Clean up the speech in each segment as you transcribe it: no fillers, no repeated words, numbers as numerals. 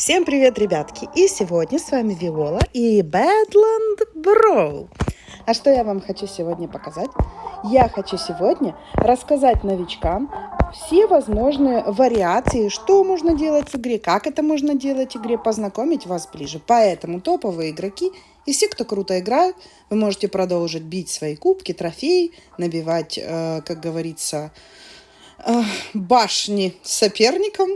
Всем привет, ребятки! И сегодня с вами Виола и Badland Brawl. А что я вам хочу сегодня показать? Я хочу сегодня рассказать новичкам все возможные вариации, что можно делать в игре, как это можно делать в игре, познакомить вас ближе. Поэтому топовые игроки и все, кто круто играют, вы можете продолжить бить свои кубки, трофеи, набивать, как говорится, башни соперникам,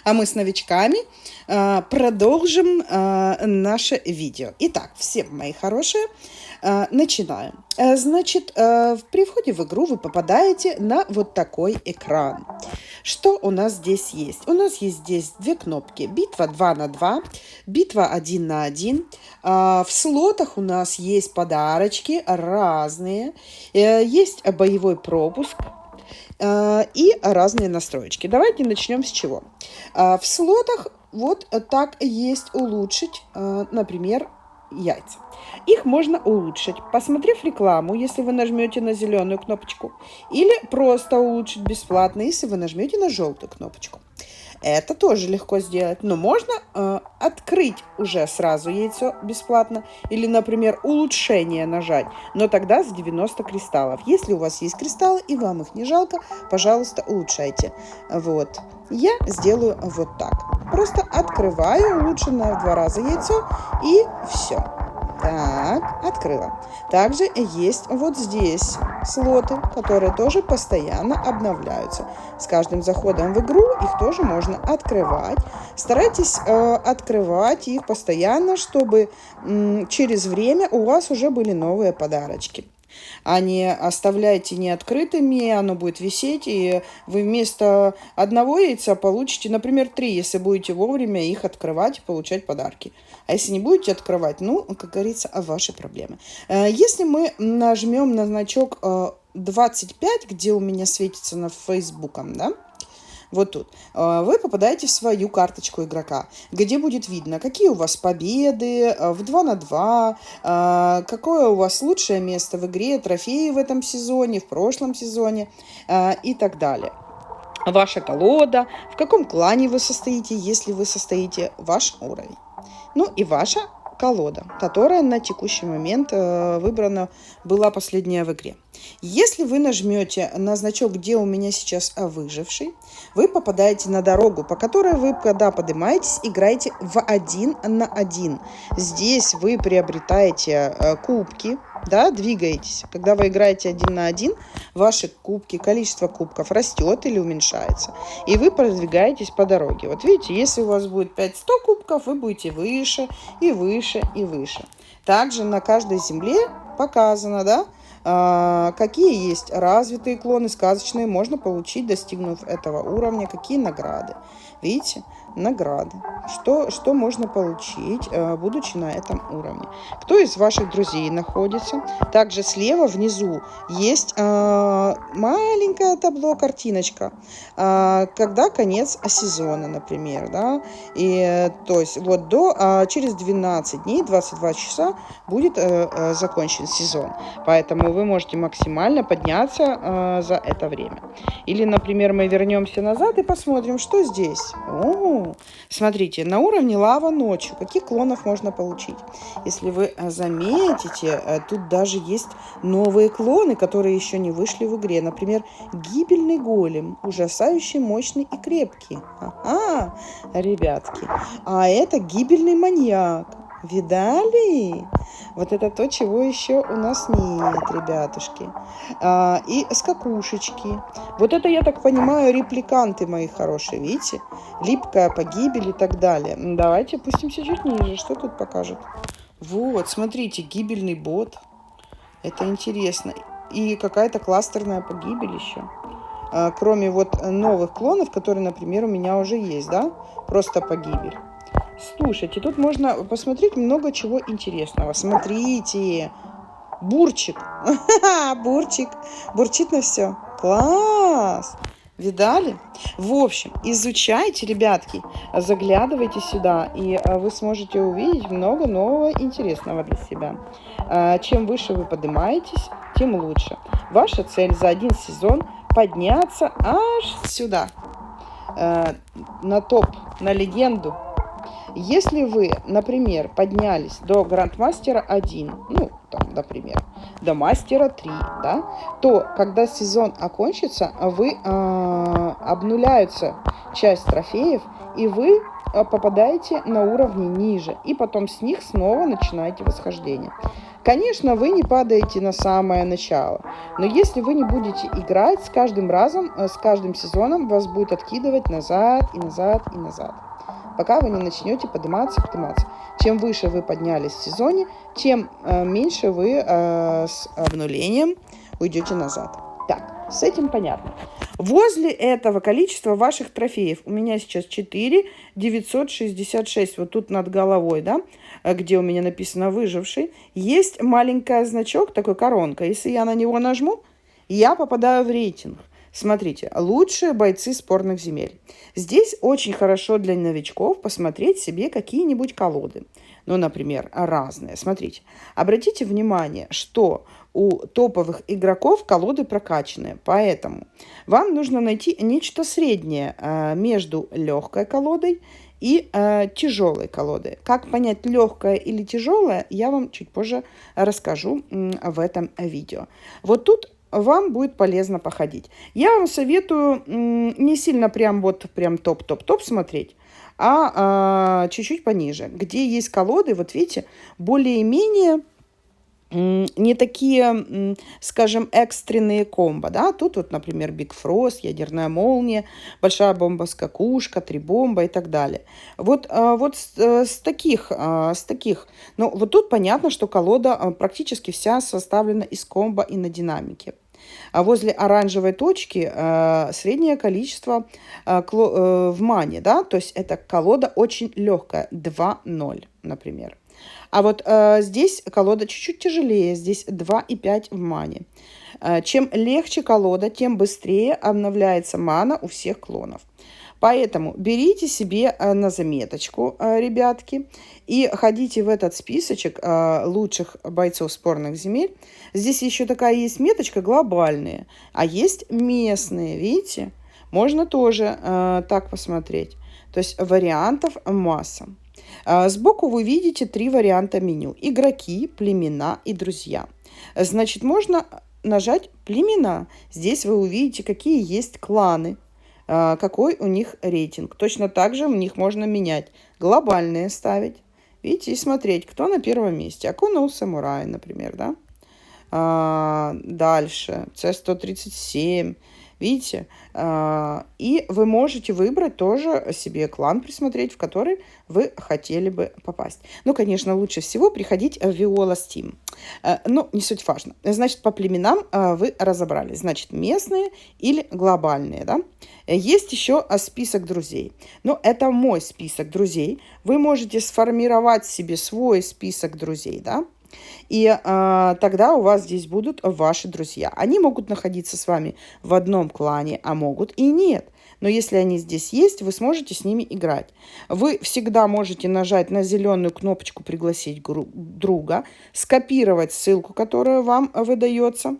а мы с новичками продолжим наше видео. Итак, все мои хорошие, начинаем. Значит, при входе в игру вы попадаете на вот такой экран. Что у нас здесь есть? У нас есть здесь две кнопки. Битва 2 на 2, битва 1 на 1. В слотах у нас есть подарочки разные. Есть боевой пропуск и разные настроечки. Давайте начнем с чего. В слотах вот так есть улучшить, например, яйца. Их можно улучшить, посмотрев рекламу, если вы нажмете на зеленую кнопочку, или просто улучшить бесплатно, если вы нажмете на желтую кнопочку. Это тоже легко сделать, но можно открыть уже сразу яйцо бесплатно или, например, улучшение нажать, но тогда с 90 кристаллов. Если у вас есть кристаллы и вам их не жалко, пожалуйста, улучшайте. Вот. Я сделаю вот так. Просто открываю улучшенное в 2 раза яйцо и все. Так, открыла. Также есть вот здесь слоты, которые тоже постоянно обновляются. С каждым заходом в игру их тоже можно открывать. Старайтесь открывать их постоянно, чтобы через время у вас уже были новые подарочки. А не оставляйте неоткрытыми, оно будет висеть, и вы вместо одного яйца получите, например, 3, если будете вовремя их открывать и получать подарки. А если не будете открывать, ну, как говорится, ваши проблемы. Если мы нажмем на значок 25, где у меня светится над Фейсбуком, да, вот тут, вы попадаете в свою карточку игрока, где будет видно, какие у вас победы в 2 на 2, какое у вас лучшее место в игре, трофеи в этом сезоне, в прошлом сезоне и так далее. Ваша колода, в каком клане вы состоите, если вы состоите, ваш уровень. Ну и ваша колода, которая на текущий момент выбрана была последняя в игре. Если вы нажмете на значок, где у меня сейчас выживший, вы попадаете на дорогу, по которой вы, когда поднимаетесь, играете в 1 на 1. Здесь вы приобретаете кубки, да, двигаетесь. Когда вы играете 1 на 1, ваши кубки, количество кубков растет или уменьшается. И вы продвигаетесь по дороге. Вот видите, если у вас будет 500 кубков, вы будете выше и выше и выше. Также на каждой земле показано, да, какие есть развитые клоны, сказочные, можно получить, достигнув этого уровня, какие награды. Видите, награды. Что можно получить, будучи на этом уровне. Кто из ваших друзей находится. Также слева внизу есть маленькое табло, картиночка, когда конец сезона, например. Да? И, то есть вот через 12 дней, 22 часа будет закончен сезон. Поэтому вы можете максимально подняться за это время. Или, например, мы вернемся назад и посмотрим, что здесь. Смотрите, на уровне лава ночью. Каких клонов можно получить? Если вы заметите, тут даже есть новые клоны, которые еще не вышли в игре. Например, гибельный голем. Ужасающий, мощный и крепкий. Ага, ребятки. А это гибельный маньяк. Видали? Вот это то, чего еще у нас нет, ребятушки. И скакушечки. Вот это, я так понимаю, репликанты мои хорошие, видите? Липкая погибель и так далее. Давайте опустимся чуть ниже. Что тут покажет? Вот, смотрите, гибельный бот. Это интересно. И какая-то кластерная погибель еще. Кроме вот новых клонов, которые, например, у меня уже есть, да? Просто погибель. Слушайте, тут можно посмотреть много чего интересного. Смотрите, бурчик. Бурчик. Бурчит на все. Класс. Видали? В общем, изучайте, ребятки, заглядывайте сюда, и вы сможете увидеть много нового интересного для себя. Чем выше вы поднимаетесь, тем лучше. Ваша цель за один сезон подняться аж сюда, на топ, на легенду. Если вы, например, поднялись до Грандмастера 1, ну, там, например, до Мастера 3, да, то, когда сезон окончится, вы обнуляются часть трофеев, и вы попадаете на уровни ниже, и потом с них снова начинаете восхождение. Конечно, вы не падаете на самое начало, но если вы не будете играть, с каждым разом, с каждым сезоном вас будет откидывать назад и назад и назад, пока вы не начнете подниматься. Чем выше вы поднялись в сезоне, тем меньше вы с обнулением уйдете назад. Так, с этим понятно. Возле этого количества ваших трофеев у меня сейчас 4966, вот тут над головой, да, где у меня написано «выживший», есть маленький значок, такой коронка. Если я на него нажму, я попадаю в рейтинг. Смотрите, лучшие бойцы спорных земель. Здесь очень хорошо для новичков посмотреть себе какие-нибудь колоды. Ну, например, разные. Смотрите, обратите внимание, что у топовых игроков колоды прокачанные. Поэтому вам нужно найти нечто среднее между легкой колодой и тяжелой колодой. Как понять, легкая или тяжелая, я вам чуть позже расскажу в этом видео. Вот тут вам будет полезно походить. Я вам советую не сильно прям топ-топ-топ смотреть, а чуть-чуть пониже, где есть колоды, вот видите, более-менее не такие, скажем, экстренные комбо, да, тут вот, например, Big Frost, ядерная молния, большая бомба-скакушка, 3 бомба и так далее. Вот с таких, ну, вот тут понятно, что колода практически вся составлена из комбо и на динамике. А возле оранжевой точки среднее количество в мане, да, то есть эта колода очень легкая, 2-0, например. А вот здесь колода чуть-чуть тяжелее, здесь 2,5 в мане. Чем легче колода, тем быстрее обновляется мана у всех клонов. Поэтому берите себе на заметочку, ребятки, и ходите в этот списочек лучших бойцов спорных земель. Здесь еще такая есть меточка глобальные, а есть местные, видите? Можно тоже так посмотреть. То есть вариантов масса. Сбоку вы видите 3 варианта меню. Игроки, племена и друзья. Значит, можно нажать племена. Здесь вы увидите, какие есть кланы, какой у них рейтинг. Точно так же в них можно менять. Глобальные ставить. Видите, и смотреть, кто на первом месте. Акуна Самурай, например, да? Дальше. С-137. Видите? И вы можете выбрать тоже себе клан, присмотреть, в который вы хотели бы попасть. Ну, конечно, лучше всего приходить в Viola Steam. Но не суть важно. Значит, по племенам вы разобрались. Значит, местные или глобальные, да? Есть еще список друзей. Но это мой список друзей. Вы можете сформировать себе свой список друзей, да? И тогда у вас здесь будут ваши друзья. Они могут находиться с вами в одном клане, а могут и нет. Но если они здесь есть, вы сможете с ними играть. Вы всегда можете нажать на зеленую кнопочку «Пригласить друга», скопировать ссылку, которая вам выдается,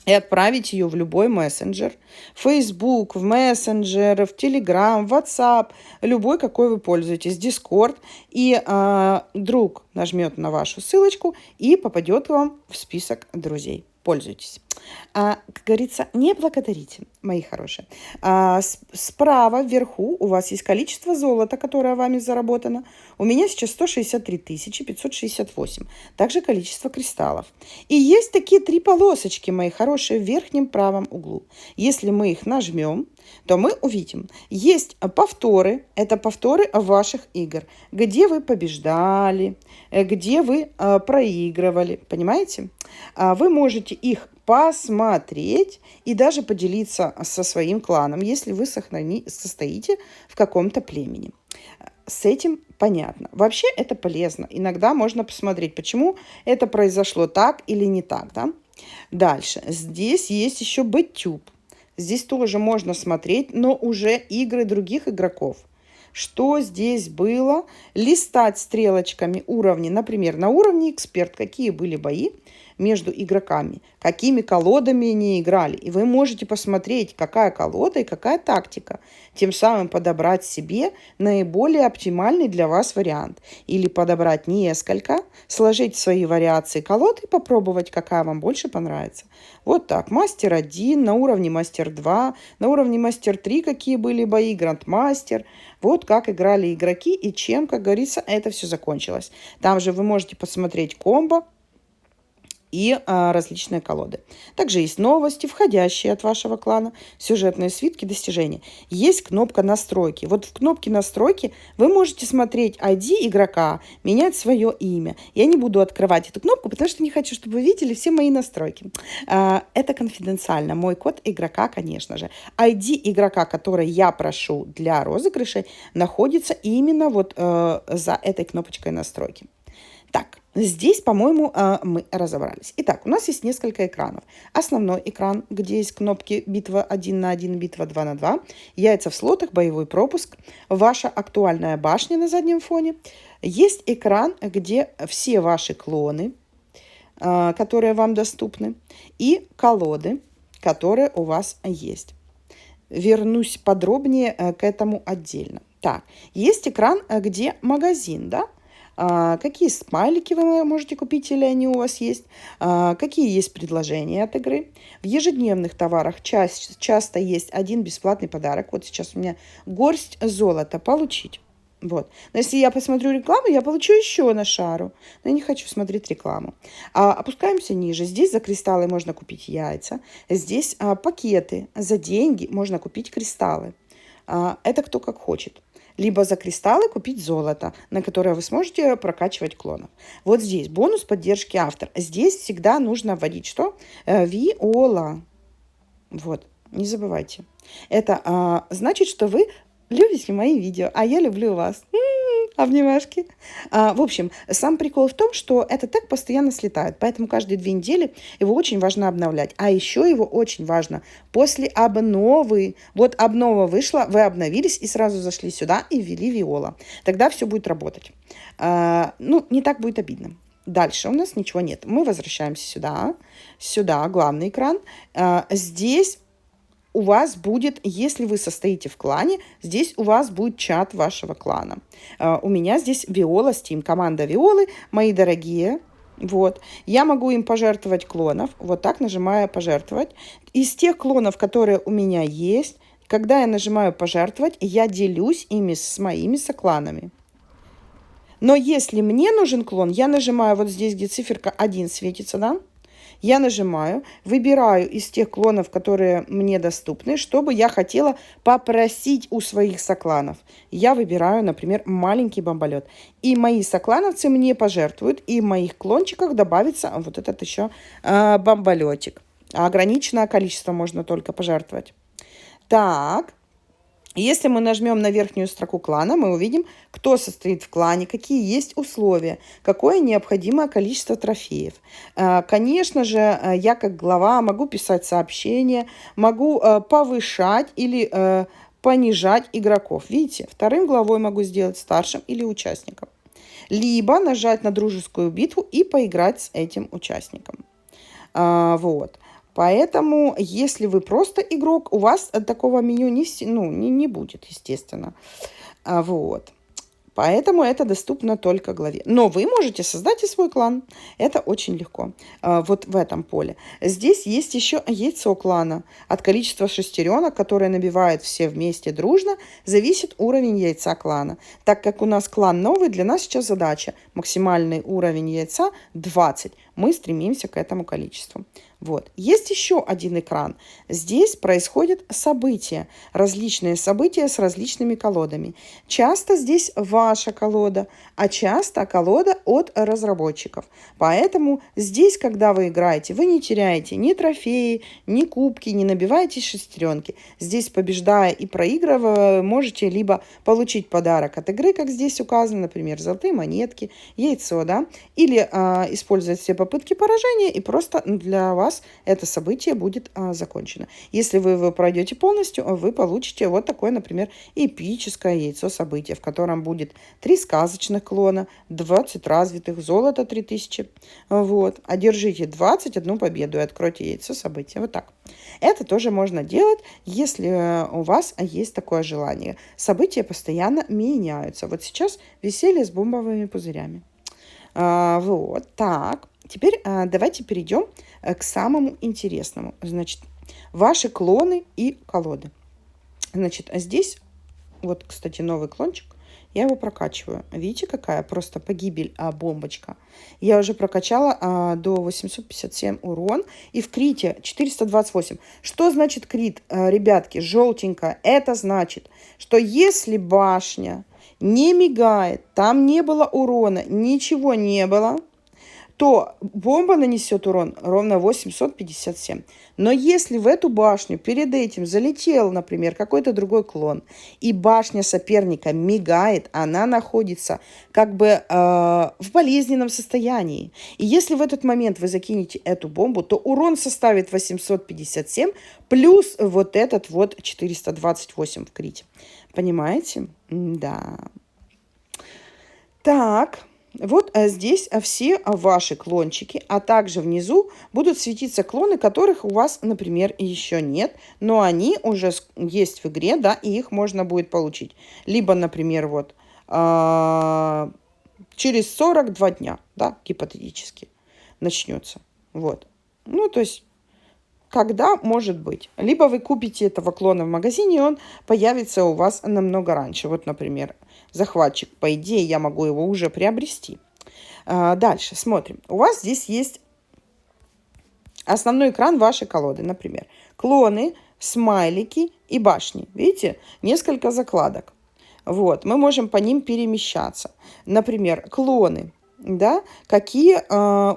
и отправить ее в любой мессенджер. В Facebook, в мессенджер, в Telegram, в WhatsApp, любой, какой вы пользуетесь, Discord. И друг нажмет на вашу ссылочку и попадет вам в список друзей. Пользуйтесь. Как говорится, не благодарите, мои хорошие. Справа вверху у вас есть количество золота, которое вами заработано. У меня сейчас 163 568. Также количество кристаллов. И есть такие 3 полосочки, мои хорошие, в верхнем правом углу. Если мы их нажмем, то мы увидим, есть повторы, это повторы ваших игр, где вы побеждали, где вы проигрывали, понимаете? Вы можете их посмотреть и даже поделиться со своим кланом, если вы состоите в каком-то племени. С этим понятно. Вообще это полезно. Иногда можно посмотреть, почему это произошло так или не так. Да? Дальше. Здесь есть еще BitTube. Здесь тоже можно смотреть, но уже игры других игроков. Что здесь было? Листать стрелочками уровни. Например, на уровне эксперт, какие были бои между игроками, какими колодами они играли. И вы можете посмотреть, какая колода и какая тактика. Тем самым подобрать себе наиболее оптимальный для вас вариант. Или подобрать несколько, сложить свои вариации колод и попробовать, какая вам больше понравится. Вот так. Мастер 1, на уровне мастер 2, на уровне мастер 3 какие были бои, грандмастер. Вот как играли игроки и чем, как говорится, это все закончилось. Там же вы можете посмотреть комбо и различные колоды. Также есть новости, входящие от вашего клана, сюжетные свитки, достижения. Есть кнопка настройки. Вот в кнопке настройки вы можете смотреть ID игрока, менять свое имя. Я не буду открывать эту кнопку, потому что не хочу, чтобы вы видели все мои настройки. Это конфиденциально. Мой код игрока, конечно же. ID игрока, который я прошу для розыгрышей, находится именно вот за этой кнопочкой настройки. Так, здесь, по-моему, мы разобрались. Итак, у нас есть несколько экранов. Основной экран, где есть кнопки битва 1 на 1, битва 2 на 2, яйца в слотах, боевой пропуск, ваша актуальная башня на заднем фоне. Есть экран, где все ваши клоны, которые вам доступны, и колоды, которые у вас есть. Вернусь подробнее к этому отдельно. Так, есть экран, где магазин, да? Какие смайлики вы можете купить или они у вас есть, какие есть предложения от игры. В ежедневных товарах часто есть один бесплатный подарок. Вот сейчас у меня горсть золота получить. Вот. Но если я посмотрю рекламу, я получу еще на шару. Но я не хочу смотреть рекламу. Опускаемся ниже. Здесь за кристаллы можно купить яйца. Здесь пакеты. За деньги можно купить кристаллы. Это кто как хочет. Либо за кристаллы купить золото, на которое вы сможете прокачивать клонов. Вот здесь бонус поддержки автора. Здесь всегда нужно вводить что? Виола. Вот, не забывайте. Это значит, что вы любите мои видео, а я люблю вас. Обнимашки. В общем, сам прикол в том, что этот тег постоянно слетает, поэтому каждые 2 недели его очень важно обновлять. А еще его очень важно после обновы. Вот обнова вышла, вы обновились и сразу зашли сюда и ввели Виола. Тогда все будет работать. Ну, не так будет обидно. Дальше у нас ничего нет. Мы возвращаемся сюда. Сюда, главный экран. Здесь у вас будет, если вы состоите в клане, здесь у вас будет чат вашего клана. У меня здесь Виола Steam, команда Виолы, мои дорогие. Вот. Я могу им пожертвовать клонов. Вот так нажимаю «Пожертвовать». Из тех клонов, которые у меня есть, когда я нажимаю «Пожертвовать», я делюсь ими с моими сокланами. Но если мне нужен клон, я нажимаю вот здесь, где циферка 1 светится, да? Я нажимаю, выбираю из тех клонов, которые мне доступны, чтобы я хотела попросить у своих сокланов. Я выбираю, например, маленький бомболет. И мои соклановцы мне пожертвуют, и в моих клончиках добавится вот этот еще бомболетик. Ограниченное количество можно только пожертвовать. Так. Если мы нажмем на верхнюю строку клана, мы увидим, кто состоит в клане, какие есть условия, какое необходимое количество трофеев. Конечно же, я как глава могу писать сообщения, могу повышать или понижать игроков. Видите, вторым главой могу сделать старшим или участником. Либо нажать на дружескую битву и поиграть с этим участником. Вот. Поэтому, если вы просто игрок, у вас такого меню не будет, естественно. Вот. Поэтому это доступно только главе. Но вы можете создать и свой клан. Это очень легко. Вот в этом поле. Здесь есть еще яйцо клана. От количества шестеренок, которые набивают все вместе дружно, зависит уровень яйца клана. Так как у нас клан новый, для нас сейчас задача. Максимальный уровень яйца 20. Мы стремимся к этому количеству. Вот. Есть еще один экран. Здесь происходят события, различные события с различными колодами. Часто здесь ваша колода, а часто колода от разработчиков. Поэтому здесь, когда вы играете, вы не теряете ни трофеи, ни кубки, не набиваете шестеренки. Здесь, побеждая и проигрывая, можете либо получить подарок от игры, как здесь указано, например, золотые монетки, яйцо, да, или использовать все попытки поражения, и просто для вас это событие будет закончено. Если вы его пройдете полностью, вы получите вот такое, например, эпическое яйцо события, в котором будет 3 сказочных клона, 20 развитых, золото 3000. Вот. Одержите 21 победу и откройте яйцо события. Вот так. Это тоже можно делать, если у вас есть такое желание. События постоянно меняются. Вот сейчас веселье с бомбовыми пузырями. Вот, так. Теперь давайте перейдем к самому интересному. Значит, ваши клоны и колоды. Значит, здесь, вот, кстати, новый клончик. Я его прокачиваю. Видите, какая просто погибель, бомбочка. Я уже прокачала до 857 урон. И в крите 428. Что значит крит, ребятки? Желтенькое. Это значит, что если башня не мигает, там не было урона, ничего не было, то бомба нанесет урон ровно 857. Но если в эту башню перед этим залетел, например, какой-то другой клон, и башня соперника мигает, она находится как бы в болезненном состоянии. И если в этот момент вы закинете эту бомбу, то урон составит 857 плюс вот этот вот 428 в крите. Понимаете? Да. Так. Вот здесь все ваши клончики, а также внизу будут светиться клоны, которых у вас, например, еще нет, но они уже есть в игре, да, и их можно будет получить. Либо, например, вот через 42 дня, да, гипотетически начнется. Вот. Ну, то есть, когда может быть. Либо вы купите этого клона в магазине, и он появится у вас намного раньше. Вот, например, захватчик. По идее, я могу его уже приобрести. Дальше смотрим. У вас здесь есть основной экран вашей колоды. Например, клоны, смайлики и башни. Видите? Несколько закладок. Вот. Мы можем по ним перемещаться. Например, клоны. Да, какие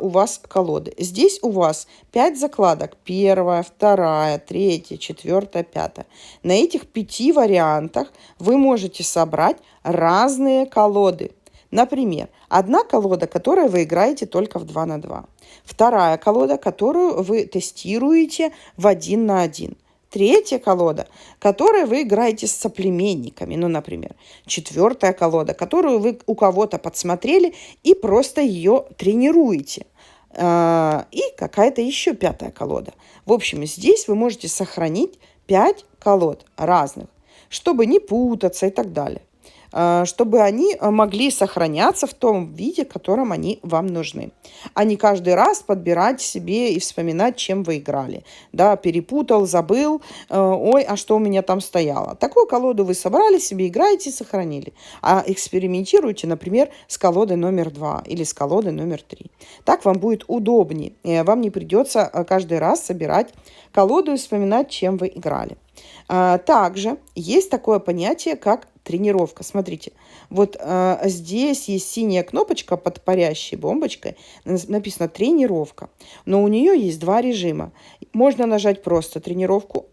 у вас колоды? Здесь у вас 5 закладок. 1, 2, 3, 4, 5. На этих 5 вариантах вы можете собрать разные колоды. Например, одна колода, которую вы играете только в 2 на 2. Вторая колода, которую вы тестируете в 1 на 1. Третья колода, которой вы играете с соплеменниками, ну, например. Четвертая колода, которую вы у кого-то подсмотрели и просто ее тренируете. И какая-то еще 5-я колода. В общем, здесь вы можете сохранить 5 колод разных, чтобы не путаться и так далее. Чтобы они могли сохраняться в том виде, в котором они вам нужны. А не каждый раз подбирать себе и вспоминать, чем вы играли. Да, перепутал, забыл, ой, а что у меня там стояло. Такую колоду вы собрали себе, играете и сохранили. А экспериментируйте, например, с колодой номер 2 или с колодой номер 3. Так вам будет удобнее. Вам не придется каждый раз собирать колоду и вспоминать, чем вы играли. Также есть такое понятие, как тренировка. Смотрите, вот здесь есть синяя кнопочка под парящей бомбочкой, написано тренировка, но у нее есть 2 режима. Можно нажать просто тренировку,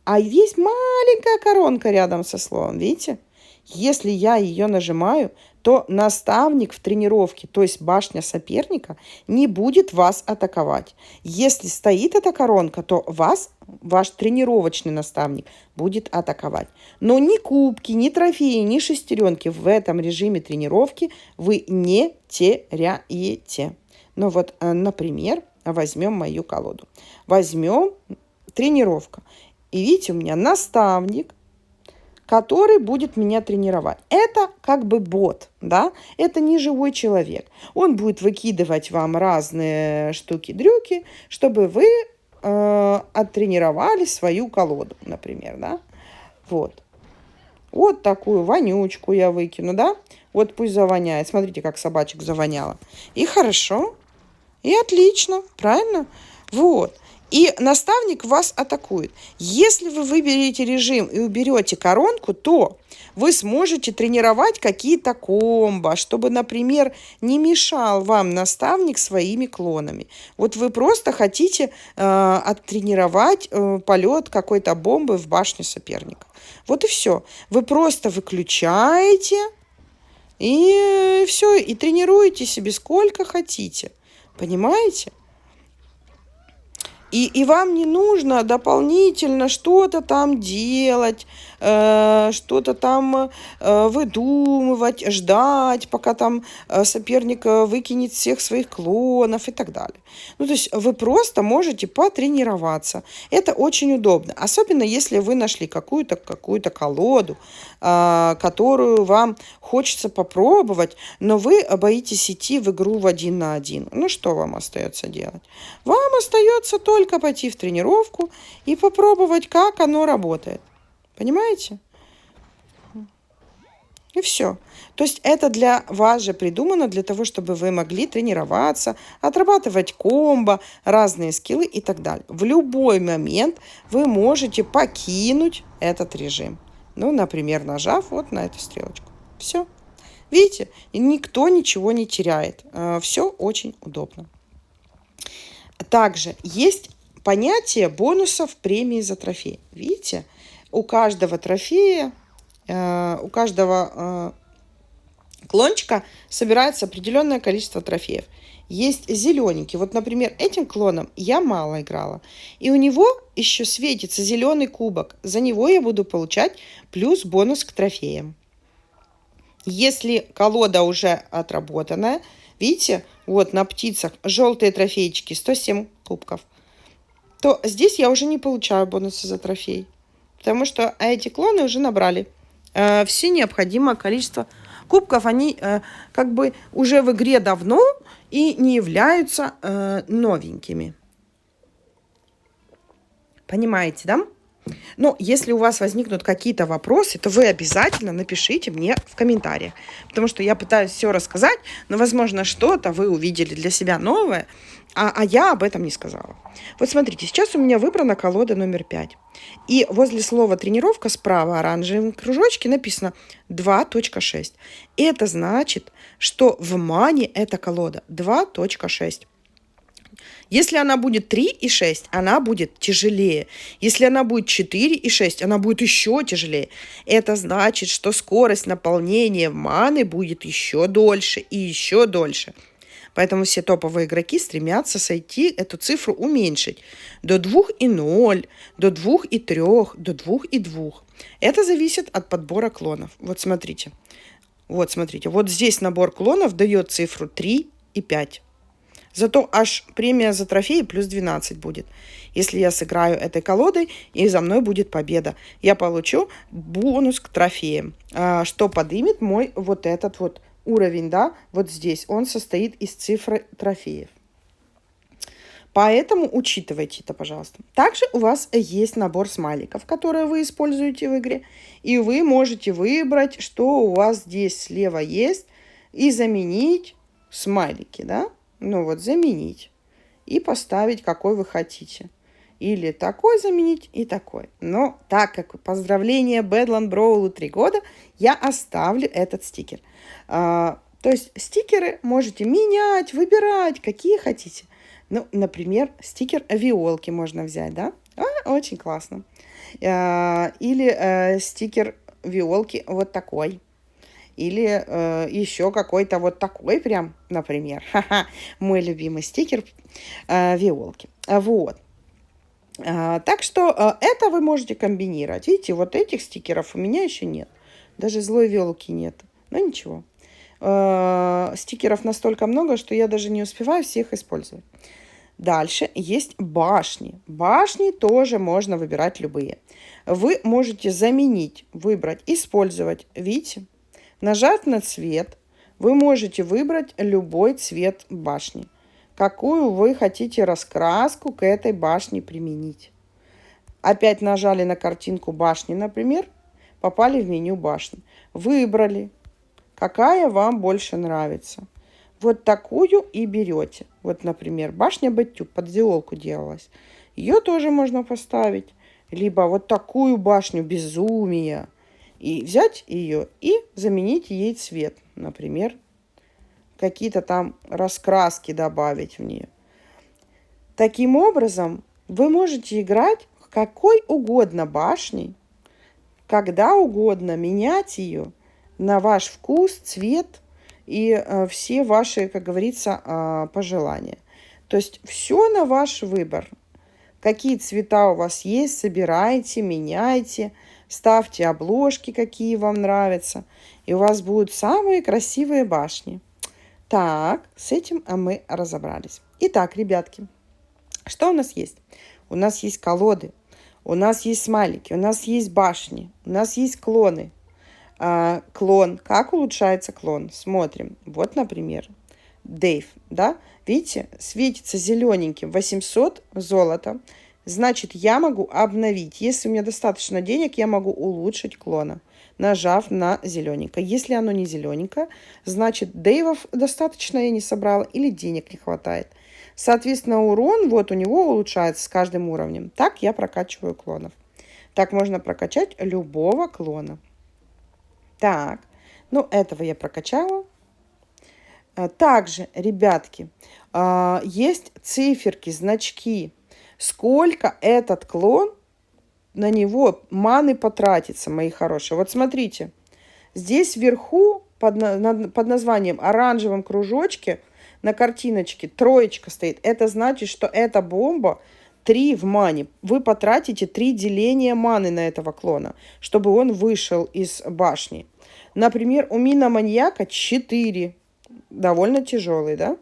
а есть маленькая коронка рядом со словом, видите? Если я ее нажимаю, то наставник в тренировке, то есть башня соперника, не будет вас атаковать. Если стоит эта коронка, то вас ваш тренировочный наставник будет атаковать. Но ни кубки, ни трофеи, ни шестеренки в этом режиме тренировки вы не теряете. Ну вот, например, возьмем мою колоду. Возьмем тренировка. И видите, у меня наставник, который будет меня тренировать. Это как бы бот, да? Это не живой человек. Он будет выкидывать вам разные штуки-дрюки, чтобы вы оттренировали свою колоду, например, да? Вот. Вот такую вонючку я выкину, да? Вот пусть завоняет. Смотрите, как собачек завоняло. И хорошо, и отлично, правильно? Вот. И наставник вас атакует. Если вы выберете режим и уберете коронку, то вы сможете тренировать какие-то комбо, чтобы, например, не мешал вам наставник своими клонами. Вот вы просто хотите оттренировать полет какой-то бомбы в башню соперника. Вот и все. Вы просто выключаете и все, и тренируете себе сколько хотите. Понимаете? И вам не нужно дополнительно что-то там делать, что-то там выдумывать, ждать, пока там соперник выкинет всех своих клонов и так далее. Ну, то есть вы просто можете потренироваться. Это очень удобно. Особенно если вы нашли какую-то колоду, которую вам хочется попробовать, но вы боитесь идти в игру в 1 на 1. Ну, что вам остается делать? Вам остается только пойти в тренировку и попробовать, как оно работает. Понимаете? И все. То есть это для вас же придумано, для того, чтобы вы могли тренироваться, отрабатывать комбо, разные скиллы и так далее. В любой момент вы можете покинуть этот режим. Ну, например, нажав вот на эту стрелочку. Все. Видите, никто ничего не теряет. Все очень удобно. Также есть понятие бонусов премии за трофей. Видите, у каждого трофея, у каждого клончика собирается определенное количество трофеев. Есть зелененький. Вот, например, этим клоном я мало играла. И у него еще светится зеленый кубок. За него я буду получать плюс бонус к трофеям. Если колода уже отработанная, видите, вот на птицах желтые трофейчики, 107 кубков, то здесь я уже не получаю бонусы за трофей. Потому что эти клоны уже набрали все необходимое количество кубков. Они как бы уже в игре давно и не являются новенькими. Понимаете, да? Но если у вас возникнут какие-то вопросы, то вы обязательно напишите мне в комментариях. Потому что я пытаюсь все рассказать, но, возможно, что-то вы увидели для себя новое, а я об этом не сказала. Вот смотрите, сейчас у меня выбрана колода номер 5. И возле слова «тренировка» справа оранжевым кружочке написано 2.6. Это значит, что в мане эта колода 2.6. Если она будет 3,6, она будет тяжелее. Если она будет 4,6, она будет еще тяжелее. Это значит, что скорость наполнения маны будет еще дольше и еще дольше. Поэтому все топовые игроки стремятся сойти эту цифру уменьшить до 2,0, до 2,3, до 2,2. Это зависит от подбора клонов. Вот смотрите. Вот смотрите. Вот здесь набор клонов дает цифру 3 и 5. Зато аж премия за трофеи плюс 12 будет. Если я сыграю этой колодой, и за мной будет победа, я получу бонус к трофеям, что поднимет мой вот этот вот уровень, да, вот здесь. Он состоит из цифры трофеев. Поэтому учитывайте это, пожалуйста. Также у вас есть набор смайликов, которые вы используете в игре. И вы можете выбрать, что у вас здесь слева есть, и заменить смайлики, да. Ну вот, заменить. И поставить, какой вы хотите. Или такой заменить, и такой. Но так как поздравление Бэдланд Броулу 3 года, я оставлю этот стикер. То есть стикеры можете менять, выбирать, какие хотите. Ну, например, стикер Виолки можно взять, да? Очень классно. Или стикер Виолки вот такой. Или еще какой-то вот такой прям, например. Мой любимый стикер Виолки. Вот. Так что это вы можете комбинировать. Видите, вот этих стикеров у меня еще нет. Даже злой Виолки нет. Но ничего. Стикеров настолько много, что я даже не успеваю всех использовать. Дальше есть башни. Башни тоже можно выбирать любые. Вы можете заменить, выбрать, использовать. Видите? Нажав на цвет, вы можете выбрать любой цвет башни. Какую вы хотите раскраску к этой башне применить. Опять нажали на картинку башни, например, попали в меню башни. Выбрали, какая вам больше нравится. Вот такую и берете. Вот, например, башня Бэтюб под Виолку делалась. Ее тоже можно поставить. Либо вот такую башню Безумия. И взять ее и заменить ей цвет. Например, какие-то там раскраски добавить в нее. Таким образом, вы можете играть какой угодно башней, когда угодно менять ее на ваш вкус, цвет и все ваши, как говорится, пожелания. То есть все на ваш выбор. какие цвета у вас есть, собирайте, меняйте, ставьте обложки, какие вам нравятся, и у вас будут самые красивые башни. Так, с этим мы разобрались. Итак, ребятки, что у нас есть? У нас есть колоды, у нас есть смайлики, у нас есть башни, у нас есть клоны. Клон. Как улучшается клон? Смотрим. Вот, например, Дэйв, да? Видите, светится зелененьким 800 золота. Значит, я могу обновить. Если у меня достаточно денег, я могу улучшить клона, нажав на зелененькое. Если оно не зелененькое, значит, Дэйвов достаточно я не собрала или денег не хватает. Соответственно, урон вот у него улучшается с каждым уровнем. Так я прокачиваю клонов. Так можно прокачать любого клона. Так, ну этого я прокачала. Также, ребятки, есть циферки, значки. Сколько этот клон, на него маны потратится, мои хорошие. Вот смотрите, здесь вверху под названием оранжевом кружочке на картиночке троечка стоит. Это значит, что эта бомба 3 в мане. Вы потратите 3 деления маны на этого клона, чтобы он вышел из башни. Например, у Мина-маньяка 4. Довольно тяжелый, да?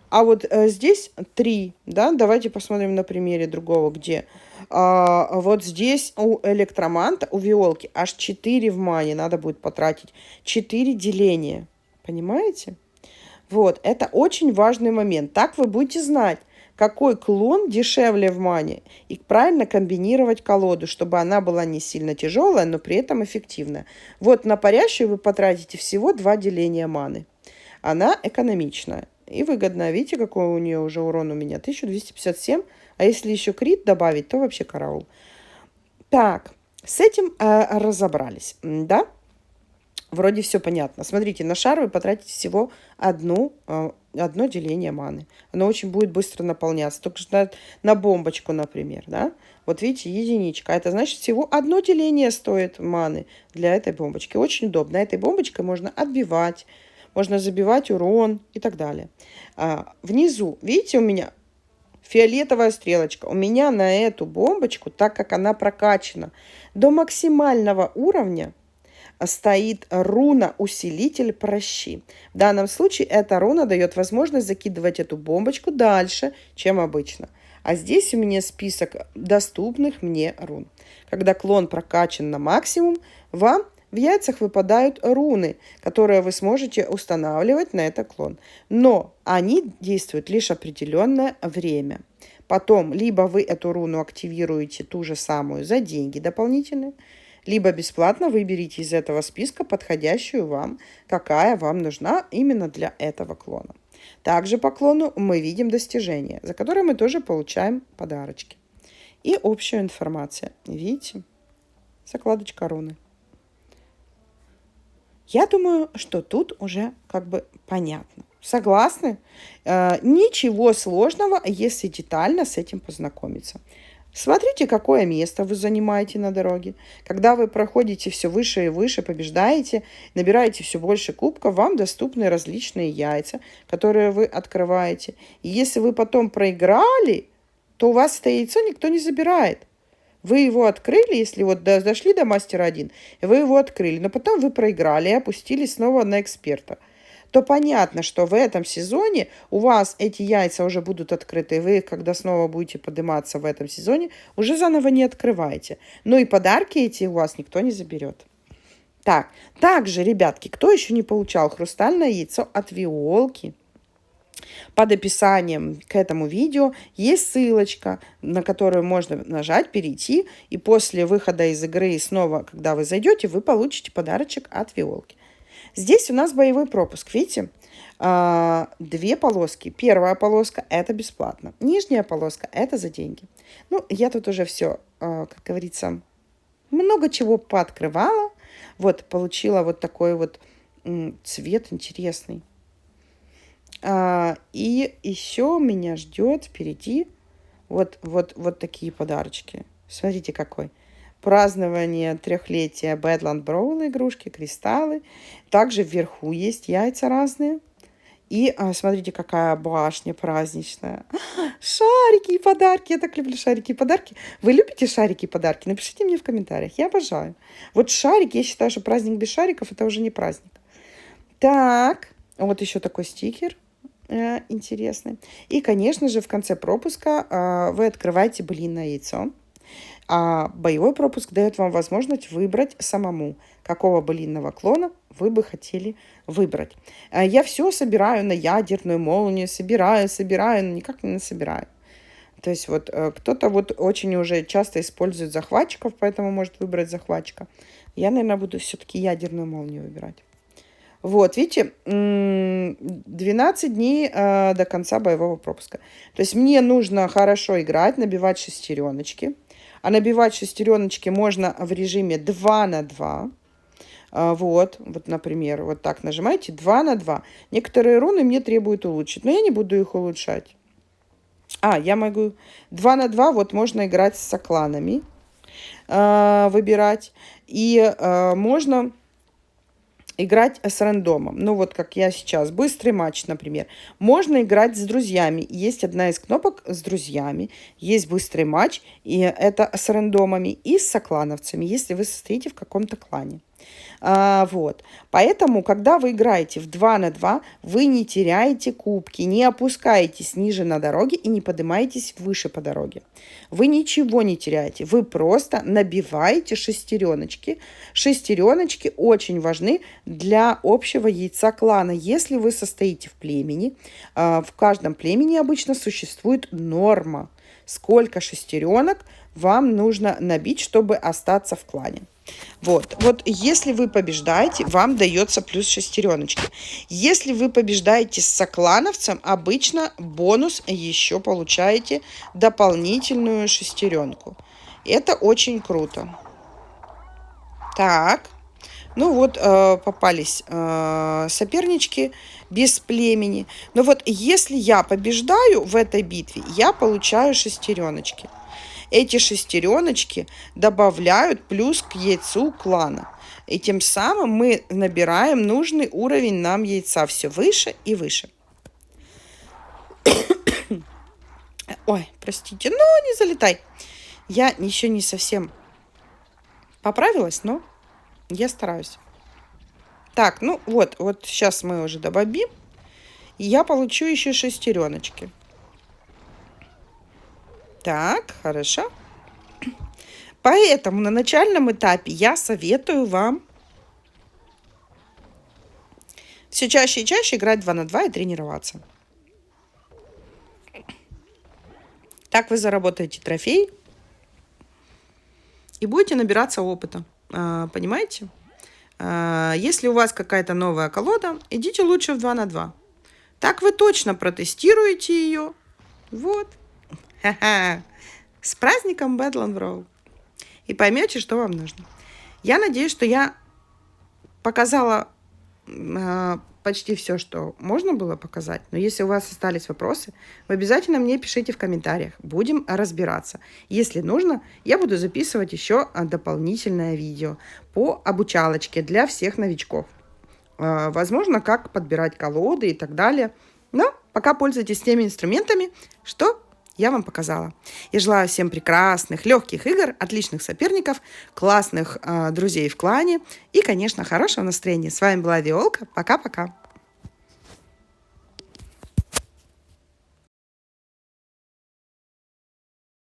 А вот здесь 3, да? Давайте посмотрим на примере другого, где. Вот здесь у Электроманта, у Виолки аж 4 в мане. Надо будет потратить 4 деления. Понимаете? Вот, это очень важный момент. Так вы будете знать, какой клон дешевле в мане, и правильно комбинировать колоду, чтобы она была не сильно тяжелая, но при этом эффективная. Вот на парящую вы потратите всего 2 деления маны. Она экономичная и выгодная. Видите, какой у нее уже урон у меня? 1257. А если еще крит добавить, то вообще караул. Так, с этим разобрались, да? Вроде все понятно. Смотрите, на шар вы потратите всего одно деление маны. Оно очень будет быстро наполняться. Только что на бомбочку, например, да? Вот видите, единичка. Это значит, всего одно деление стоит маны для этой бомбочки. Очень удобно. Этой бомбочкой можно отбивать, можно забивать урон и так далее. Внизу, видите, у меня фиолетовая стрелочка. У меня на эту бомбочку, так как она прокачана до максимального уровня, стоит руна-усилитель прощи. В данном случае эта руна дает возможность закидывать эту бомбочку дальше, чем обычно. А здесь у меня список доступных мне рун. Когда клон прокачан на максимум, вам в яйцах выпадают руны, которые вы сможете устанавливать на этот клон. Но они действуют лишь определенное время. Потом либо вы эту руну активируете ту же самую за деньги дополнительные, либо бесплатно выберите из этого списка подходящую вам, какая вам нужна именно для этого клона. Также по клону мы видим достижения, за которые мы тоже получаем подарочки. И общая информация. Видите? Закладочка руны. Я думаю, что тут уже как бы понятно. Согласны? Ничего сложного, если детально с этим познакомиться. Смотрите, какое место вы занимаете на дороге. Когда вы проходите все выше и выше, побеждаете, набираете все больше кубков, вам доступны различные яйца, которые вы открываете. И если вы потом проиграли, то у вас это яйцо никто не забирает. Вы его открыли, если вот дошли до мастера 1, и вы его открыли, но потом вы проиграли и опустились снова на эксперта, то понятно, что в этом сезоне у вас эти яйца уже будут открыты, и вы их, когда снова будете подниматься в этом сезоне, уже заново не открываете. Ну и подарки эти у вас никто не заберет. Так, также, ребятки, кто еще не получал хрустальное яйцо от Виолки, под описанием к этому видео есть ссылочка, на которую можно нажать, перейти, и после выхода из игры снова, когда вы зайдете, вы получите подарочек от Виолки. Здесь у нас боевой пропуск, видите? 2 полоски. Первая полоска – это бесплатно. Нижняя полоска – это за деньги. Ну, я тут уже все, как говорится, много чего пооткрывала. Вот, получила вот такой вот цвет интересный. И еще меня ждет впереди вот такие подарочки. Смотрите, какой. Празднование 3-летия Badland Brawl игрушки, кристаллы. Также вверху есть яйца разные. И смотрите, какая башня праздничная. Шарики и подарки. Я так люблю шарики и подарки. Вы любите шарики и подарки? Напишите мне в комментариях. Я обожаю. Вот шарик, я считаю, что праздник без шариков это уже не праздник. Так, вот еще такой стикер интересный. И, конечно же, в конце пропуска вы открываете блинное яйцо. А боевой пропуск дает вам возможность выбрать самому, какого былинного клона вы бы хотели выбрать. Я все собираю на ядерную молнию, собираю, но никак не насобираю. То есть вот кто-то вот очень уже часто использует захватчиков, поэтому может выбрать захватчика. Я, наверное, буду все-таки ядерную молнию выбирать. Вот, видите, 12 дней до конца боевого пропуска. То есть мне нужно хорошо играть, набивать шестереночки. А набивать шестереночки можно в режиме 2 на 2. Вот, например, вот так нажимаете 2 на 2. Некоторые руны мне требуют улучшить, но я не буду их улучшать. Я могу 2 на 2, вот можно играть с сокланами, выбирать. И можно играть с рандомом. Ну, вот как я сейчас. Быстрый матч, например. Можно играть с друзьями. Есть одна из кнопок с друзьями. Есть быстрый матч. И это с рандомами и с соклановцами, если вы состоите в каком-то клане. Вот. Поэтому, когда вы играете в 2 на 2, вы не теряете кубки, не опускаетесь ниже на дороге и не поднимаетесь выше по дороге. Вы ничего не теряете, вы просто набиваете шестереночки. Шестереночки очень важны для общего яйца клана. Если вы состоите в племени, в каждом племени обычно существует норма, сколько шестеренок вам нужно набить, чтобы остаться в клане. Вот если вы побеждаете, вам дается плюс шестереночки. Если вы побеждаете с соклановцем, обычно бонус еще получаете дополнительную шестеренку. Это очень круто. Так, ну вот попались сопернички без племени. Но вот если я побеждаю в этой битве, я получаю шестереночки. Эти шестереночки добавляют плюс к яйцу клана. И тем самым мы набираем нужный уровень нам яйца все выше и выше. Ой, простите, но не залетай. Я еще не совсем поправилась, но я стараюсь. Так, ну вот сейчас мы уже добавим. И я получу еще шестереночки. Так, хорошо. Поэтому на начальном этапе я советую вам все чаще и чаще играть 2 на 2 и тренироваться. Так вы заработаете трофей и будете набираться опыта. Понимаете? Если у вас какая-то новая колода, идите лучше в 2 на 2. Так вы точно протестируете ее. Вот. Ха-ха. С праздником Badlands Brawl. И поймете, что вам нужно. Я надеюсь, что я показала почти все, что можно было показать. Но если у вас остались вопросы, вы обязательно мне пишите в комментариях. Будем разбираться. Если нужно, я буду записывать еще дополнительное видео по обучалочке для всех новичков. Возможно, как подбирать колоды и так далее. Но пока пользуйтесь теми инструментами, что я вам показала. Я желаю всем прекрасных, легких игр, отличных соперников, классных друзей в клане и, конечно, хорошего настроения. С вами была Виолка. Пока-пока.